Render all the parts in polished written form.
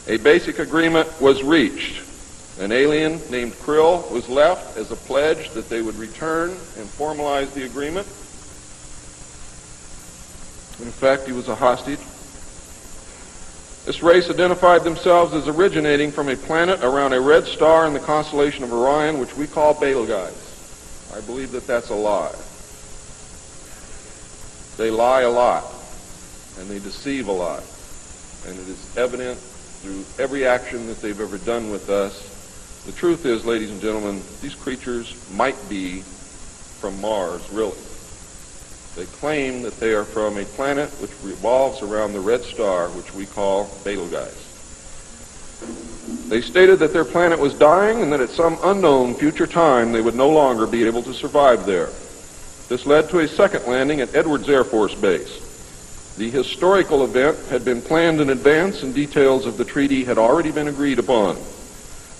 A basic agreement was reached. An alien named Krill was left as a pledge that they would return and formalize the agreement. In effect, he was a hostage. This race identified themselves as originating from a planet around a red star in the constellation of Orion, which we call Betelgeuse. I believe that that's a lie. They lie a lot, and they deceive a lot. And it is evident through every action that they've ever done with us. The truth is, ladies and gentlemen, these creatures might be from Mars, really. They claim that they are from a planet which revolves around the red star, which we call Betelgeuse. They stated that their planet was dying and that at some unknown future time they would no longer be able to survive there. This led to a second landing at Edwards Air Force Base. The historical event had been planned in advance and details of the treaty had already been agreed upon.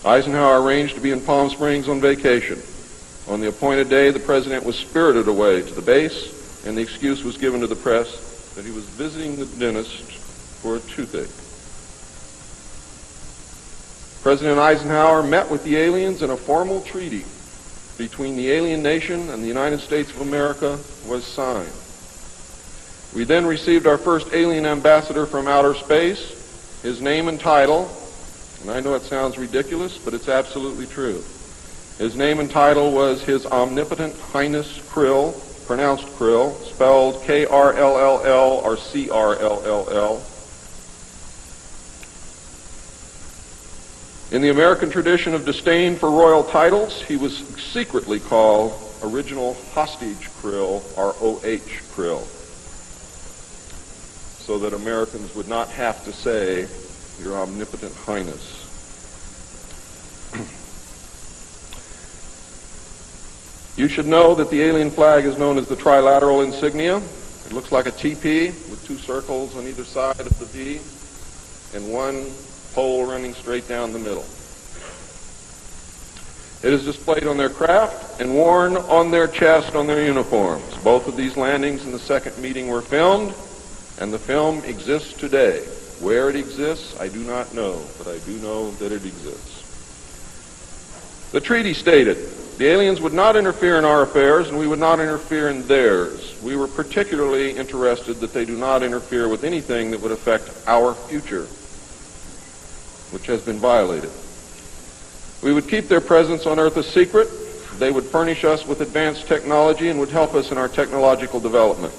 Eisenhower arranged to be in Palm Springs on vacation. On the appointed day, the president was spirited away to the base, and the excuse was given to the press that he was visiting the dentist for a toothache. President Eisenhower met with the aliens, and a formal treaty between the alien nation and the United States of America was signed. We then received our first alien ambassador from outer space. His name and title, and I know it sounds ridiculous, but it's absolutely true. His name and title was His Omnipotent Highness Krill, pronounced Krill, spelled K-R-L-L-L or C-R-L-L-L. In the American tradition of disdain for royal titles, he was secretly called Original Hostage Krill, or O-H Krill, so that Americans would not have to say, Your Omnipotent Highness. You should know that the alien flag is known as the trilateral insignia. It looks like a TP with two circles on either side of the V and one pole running straight down the middle. It is displayed on their craft and worn on their chest on their uniforms. Both of these landings in the second meeting were filmed, and the film exists today. Where it exists, I do not know, but I do know that it exists. The treaty stated, the aliens would not interfere in our affairs, and we would not interfere in theirs. We were particularly interested that they do not interfere with anything that would affect our future, which has been violated. We would keep their presence on Earth a secret. They would furnish us with advanced technology and would help us in our technological development.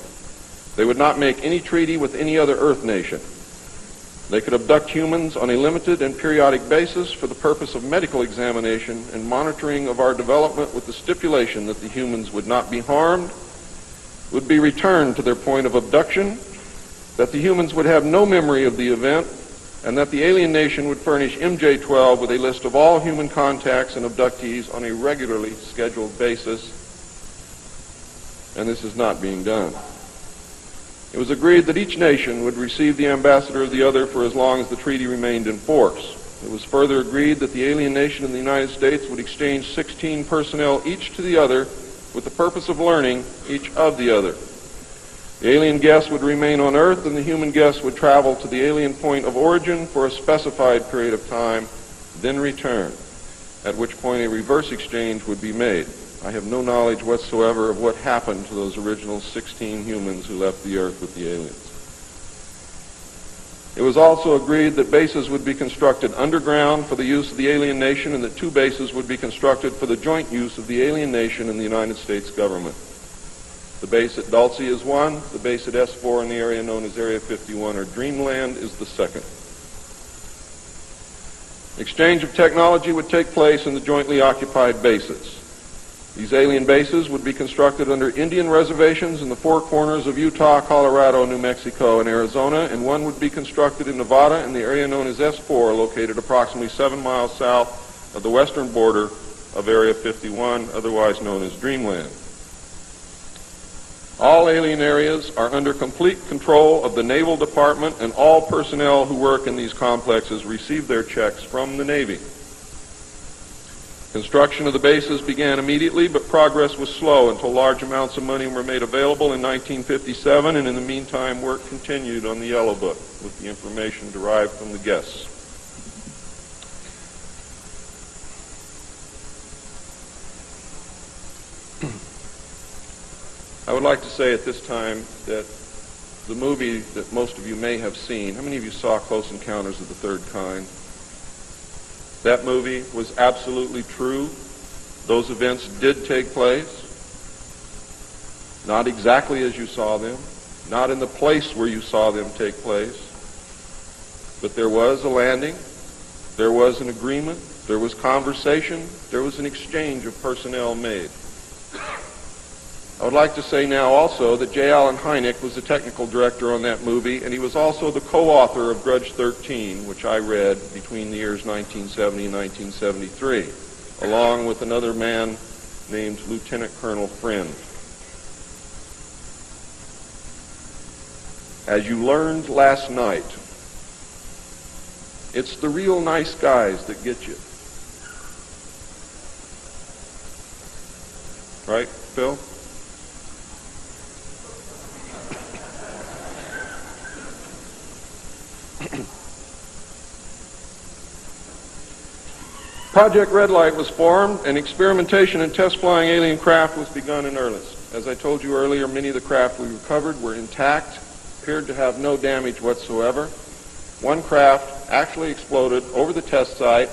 They would not make any treaty with any other Earth nation. They could abduct humans on a limited and periodic basis for the purpose of medical examination and monitoring of our development, with the stipulation that the humans would not be harmed, would be returned to their point of abduction, that the humans would have no memory of the event, and that the alien nation would furnish MJ-12 with a list of all human contacts and abductees on a regularly scheduled basis. And this is not being done. It was agreed that each nation would receive the ambassador of the other for as long as the treaty remained in force. It was further agreed that the alien nation and the United States would exchange 16 personnel each to the other with the purpose of learning each of the other. The alien guests would remain on Earth, and the human guests would travel to the alien point of origin for a specified period of time, then return, at which point a reverse exchange would be made. I have no knowledge whatsoever of what happened to those original 16 humans who left the Earth with the aliens. It was also agreed that bases would be constructed underground for the use of the alien nation, and that 2 bases would be constructed for the joint use of the alien nation and the United States government. The base at Dulce is one. The base at S4 in the area known as Area 51 or Dreamland is the second. Exchange of technology would take place in the jointly occupied bases. These alien bases would be constructed under Indian reservations in the 4 corners of Utah, Colorado, New Mexico, and Arizona, and one would be constructed in Nevada in the area known as S4, located approximately 7 miles south of the western border of Area 51, otherwise known as Dreamland. All alien areas are under complete control of the Naval Department, and all personnel who work in these complexes receive their checks from the Navy. Construction of the bases began immediately, but progress was slow until large amounts of money were made available in 1957, and in the meantime work continued on the Yellow Book with the information derived from the guests. I would like to say at this time that the movie that most of you may have seen, how many of you saw Close Encounters of the Third Kind? That movie was absolutely true. Those events did take place. Not exactly as you saw them, not in the place where you saw them take place, but there was a landing, there was an agreement, there was conversation, there was an exchange of personnel made. I would like to say now also that J. Allen Hynek was the technical director on that movie, and he was also the co-author of Grudge 13, which I read between the years 1970 and 1973, along with another man named Lieutenant Colonel Friend. As you learned last night, it's the real nice guys that get you. Right, Phil? Project Red Light was formed, and experimentation and test flying alien craft was begun in earnest. As I told you earlier, many of the craft we recovered were intact, appeared to have no damage whatsoever. One craft actually exploded over the test site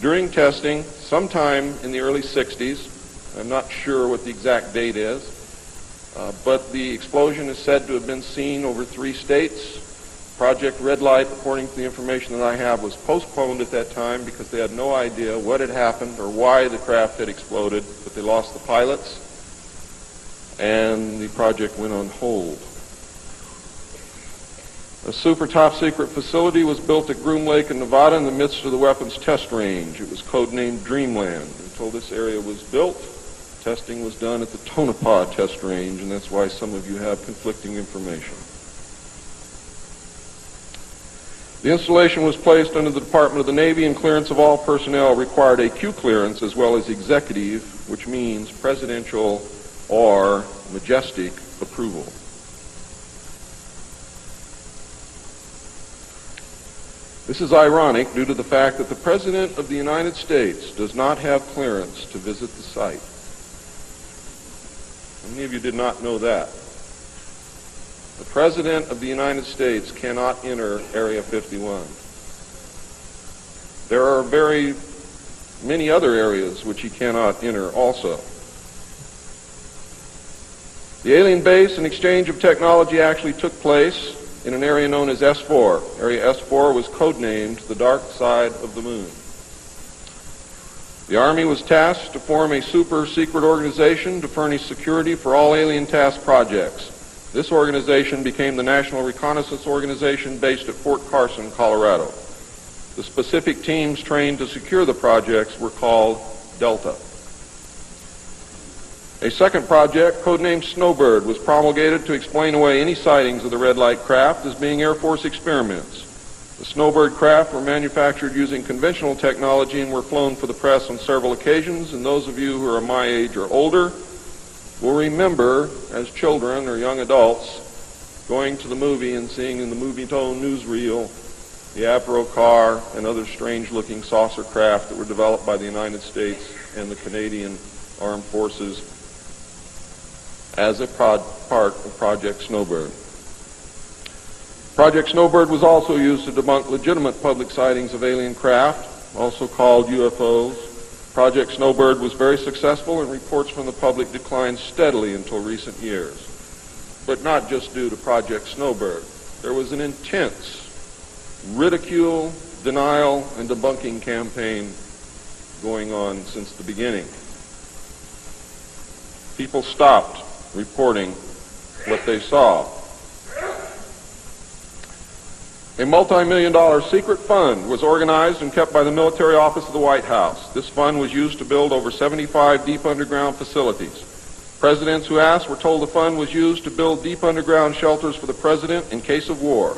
during testing sometime in the early 60s. I'm not sure what the exact date is, but the explosion is said to have been seen over 3 states. Project Red Light, according to the information that I have, was postponed at that time because they had no idea what had happened or why the craft had exploded, but they lost the pilots, and the project went on hold. A super top-secret facility was built at Groom Lake in Nevada in the midst of the weapons test range. It was codenamed Dreamland. Until this area was built, testing was done at the Tonopah test range, and that's why some of you have conflicting information. The installation was placed under the Department of the Navy, and clearance of all personnel required a Q clearance as well as executive, which means presidential or majestic approval. This is ironic due to the fact that the President of the United States does not have clearance to visit the site. How many of you did not know that? The President of the United States cannot enter Area 51. There are very many other areas which he cannot enter also. The alien base and exchange of technology actually took place in an area known as S4. Area S4 was codenamed the Dark Side of the Moon. The Army was tasked to form a super-secret organization to furnish security for all alien task projects. This organization became the National Reconnaissance Organization based at Fort Carson, Colorado. The specific teams trained to secure the projects were called Delta. A second project, codenamed Snowbird, was promulgated to explain away any sightings of the red light craft as being Air Force experiments. The Snowbird craft were manufactured using conventional technology and were flown for the press on several occasions, and those of you who are my age or older will remember, as children or young adults, going to the movie and seeing in the movie-tone newsreel the Avro car and other strange-looking saucer craft that were developed by the United States and the Canadian Armed Forces as a part of Project Snowbird. Project Snowbird was also used to debunk legitimate public sightings of alien craft, also called UFOs. Project Snowbird was very successful, and reports from the public declined steadily until recent years. But not just due to Project Snowbird. There was an intense ridicule, denial, and debunking campaign going on since the beginning. People stopped reporting what they saw. A multi-million-dollar secret fund was organized and kept by the military office of the White House. This fund was used to build over 75 deep underground facilities. Presidents who asked were told the fund was used to build deep underground shelters for the president in case of war.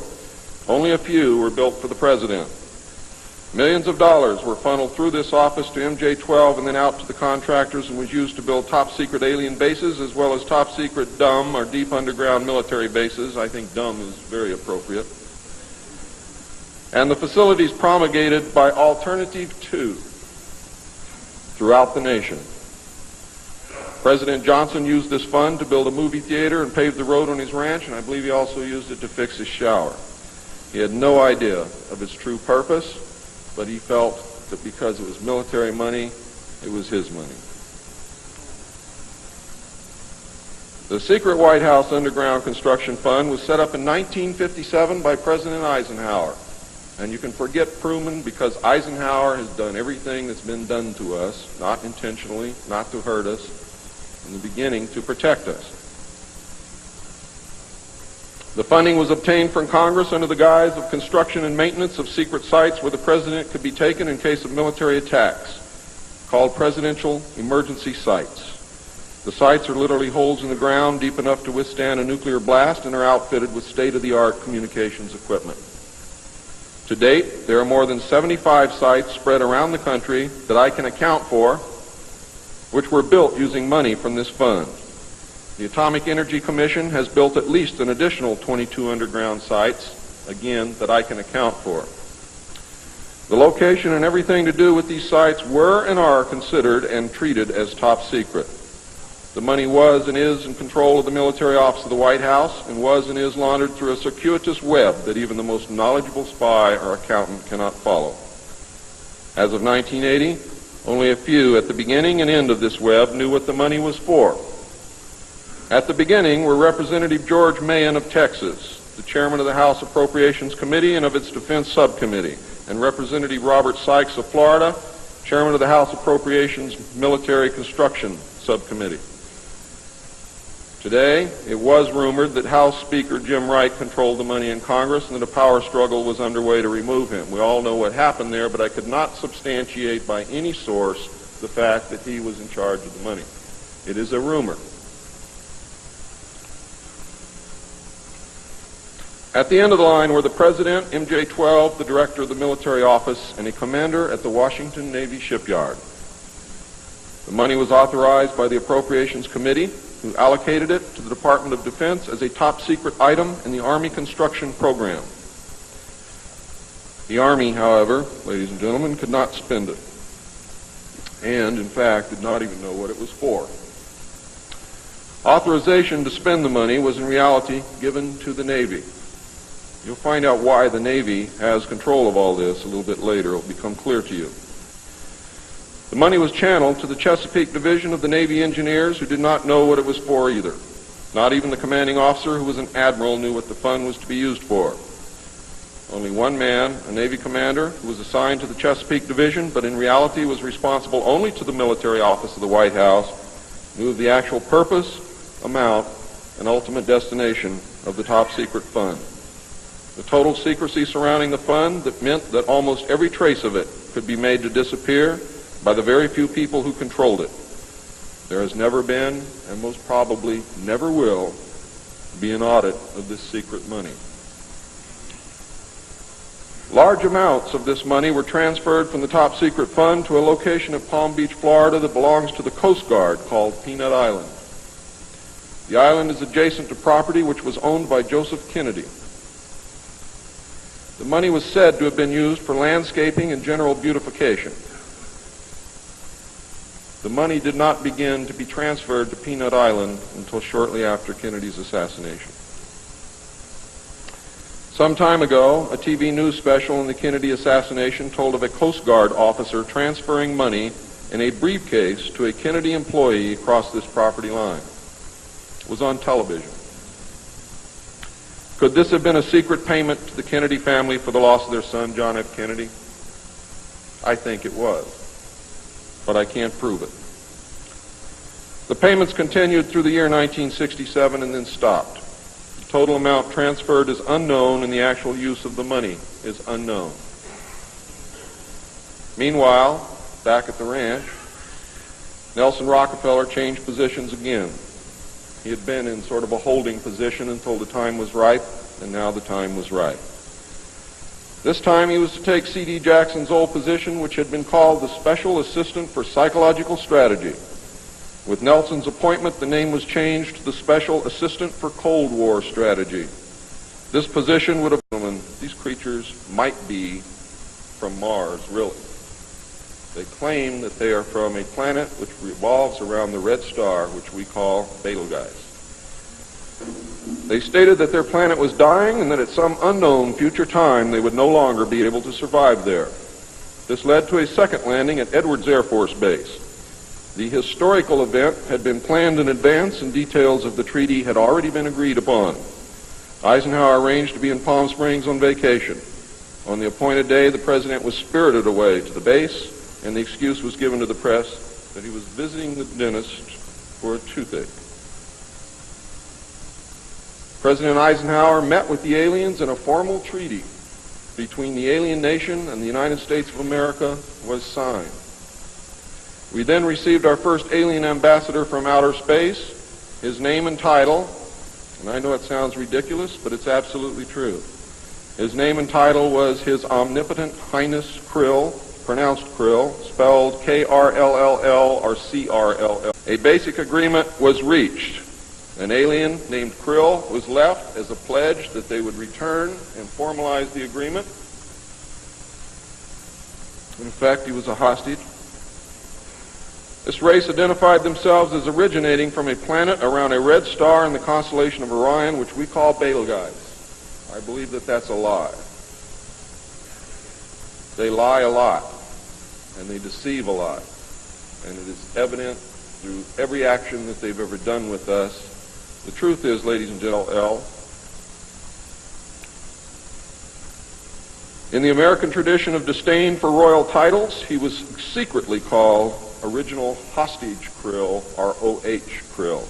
Only a few were built for the president. Millions of dollars were funneled through this office to MJ-12 and then out to the contractors, and was used to build top-secret alien bases as well as top-secret dumb or deep underground military bases. I think dumb is very appropriate. And the facilities promulgated by Alternative 2 throughout the nation. President Johnson used this fund to build a movie theater and pave the road on his ranch, and I believe he also used it to fix his shower. He had no idea of its true purpose, but he felt that because it was military money, it was his money. The secret White House underground construction fund was set up in 1957 by President Eisenhower. And you can forget Truman because Eisenhower has done everything that's been done to us, not intentionally, not to hurt us, in the beginning to protect us. The funding was obtained from Congress under the guise of construction and maintenance of secret sites where the president could be taken in case of military attacks, called presidential emergency sites. The sites are literally holes in the ground deep enough to withstand a nuclear blast and are outfitted with state-of-the-art communications equipment. To date, there are more than 75 sites spread around the country that I can account for, which were built using money from this fund. The Atomic Energy Commission has built at least an additional 22 underground sites, again, that I can account for. The location and everything to do with these sites were and are considered and treated as top secret. The money was and is in control of the military office of the White House and was and is laundered through a circuitous web that even the most knowledgeable spy or accountant cannot follow. As of 1980, only a few at the beginning and end of this web knew what the money was for. At the beginning were Representative George Mahan of Texas, the chairman of the House Appropriations Committee and of its Defense Subcommittee, and Representative Robert Sykes of Florida, chairman of the House Appropriations Military Construction Subcommittee. Today, it was rumored that House Speaker Jim Wright controlled the money in Congress and that a power struggle was underway to remove him. We all know what happened there, but I could not substantiate by any source the fact that he was in charge of the money. It is a rumor. At the end of the line were the President, MJ-12, the Director of the Military Office, and a commander at the Washington Navy Shipyard. The money was authorized by the Appropriations Committee, who allocated it to the Department of Defense as a top-secret item in the Army construction program. The Army, however, ladies and gentlemen, could not spend it, and, in fact, did not even know what it was for. Authorization to spend the money was in reality given to the Navy. You'll find out why the Navy has control of all this a little bit later. It'll become clear to you. The money was channeled to the Chesapeake Division of the Navy Engineers, who did not know what it was for either. Not even the commanding officer, who was an admiral, knew what the fund was to be used for. Only one man, a Navy commander, who was assigned to the Chesapeake Division, but in reality was responsible only to the military office of the White House, knew of the actual purpose, amount, and ultimate destination of the top-secret fund. The total secrecy surrounding the fund that meant that almost every trace of it could be made to disappear by the very few people who controlled it. There has never been, and most probably never will, be an audit of this secret money. Large amounts of this money were transferred from the top secret fund to a location at Palm Beach, Florida that belongs to the Coast Guard called Peanut Island. The island is adjacent to property which was owned by Joseph Kennedy. The money was said to have been used for landscaping and general beautification. The money did not begin to be transferred to Peanut Island until shortly after Kennedy's assassination. Some time ago, a TV news special on the Kennedy assassination told of a Coast Guard officer transferring money in a briefcase to a Kennedy employee across this property line. It was on television. Could this have been a secret payment to the Kennedy family for the loss of their son, John F. Kennedy? I think it was, but I can't prove it. The payments continued through the year 1967 and then stopped. The total amount transferred is unknown and the actual use of the money is unknown. Meanwhile, back at the ranch, Nelson Rockefeller changed positions again. He had been in sort of a holding position until the time was ripe, and now the time was right. This time he was to take C.D. Jackson's old position, which had been called the Special Assistant for Psychological Strategy. With Nelson's appointment, the name was changed to the Special Assistant for Cold War Strategy. This position would have... These creatures might be from Mars, really. They claim that they are from a planet which revolves around the red star, which we call Betelgeuse. They stated that their planet was dying and that at some unknown future time they would no longer be able to survive there. This led to a second landing at Edwards Air Force Base. The historical event had been planned in advance and details of the treaty had already been agreed upon. Eisenhower arranged to be in Palm Springs on vacation. On the appointed day, the president was spirited away to the base, and the excuse was given to the press that he was visiting the dentist for a toothache. President Eisenhower met with the aliens, and a formal treaty between the alien nation and the United States of America was signed. We then received our first alien ambassador from outer space. His name and title, and I know it sounds ridiculous, but it's absolutely true. His name and title was His Omnipotent Highness Krill, pronounced Krill, spelled K-R-L-L-L or C-R-L-L. A basic agreement was reached. An alien named Krill was left as a pledge that they would return and formalize the agreement. In effect, he was a hostage. This race identified themselves as originating from a planet around a red star in the constellation of Orion, which we call Betelgeuse. I believe that that's a lie. They lie a lot, and they deceive a lot, and it is evident through every action that they've ever done with us. The truth is, ladies and gentlemen, in the American tradition of disdain for royal titles, he was secretly called Original Hostage Krill, or O.H. Krill,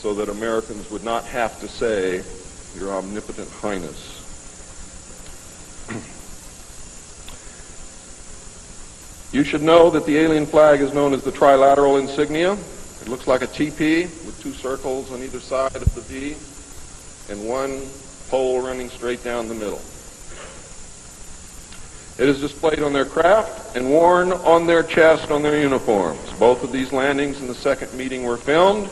so that Americans would not have to say, Your Omnipotent Highness. You should know that the alien flag is known as the trilateral insignia. It looks like a TP with two circles on either side of the V and one pole running straight down the middle. It is displayed on their craft and worn on their chest on their uniforms. Both of these landings in the second meeting were filmed,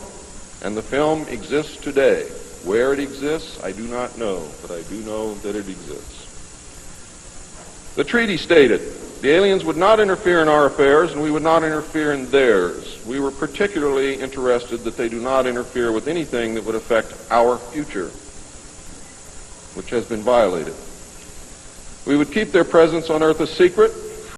and the film exists today. Where it exists, I do not know, but I do know that it exists. The treaty stated, the aliens would not interfere in our affairs, and we would not interfere in theirs. We were particularly interested that they do not interfere with anything that would affect our future, which has been violated. We would keep their presence on Earth a secret,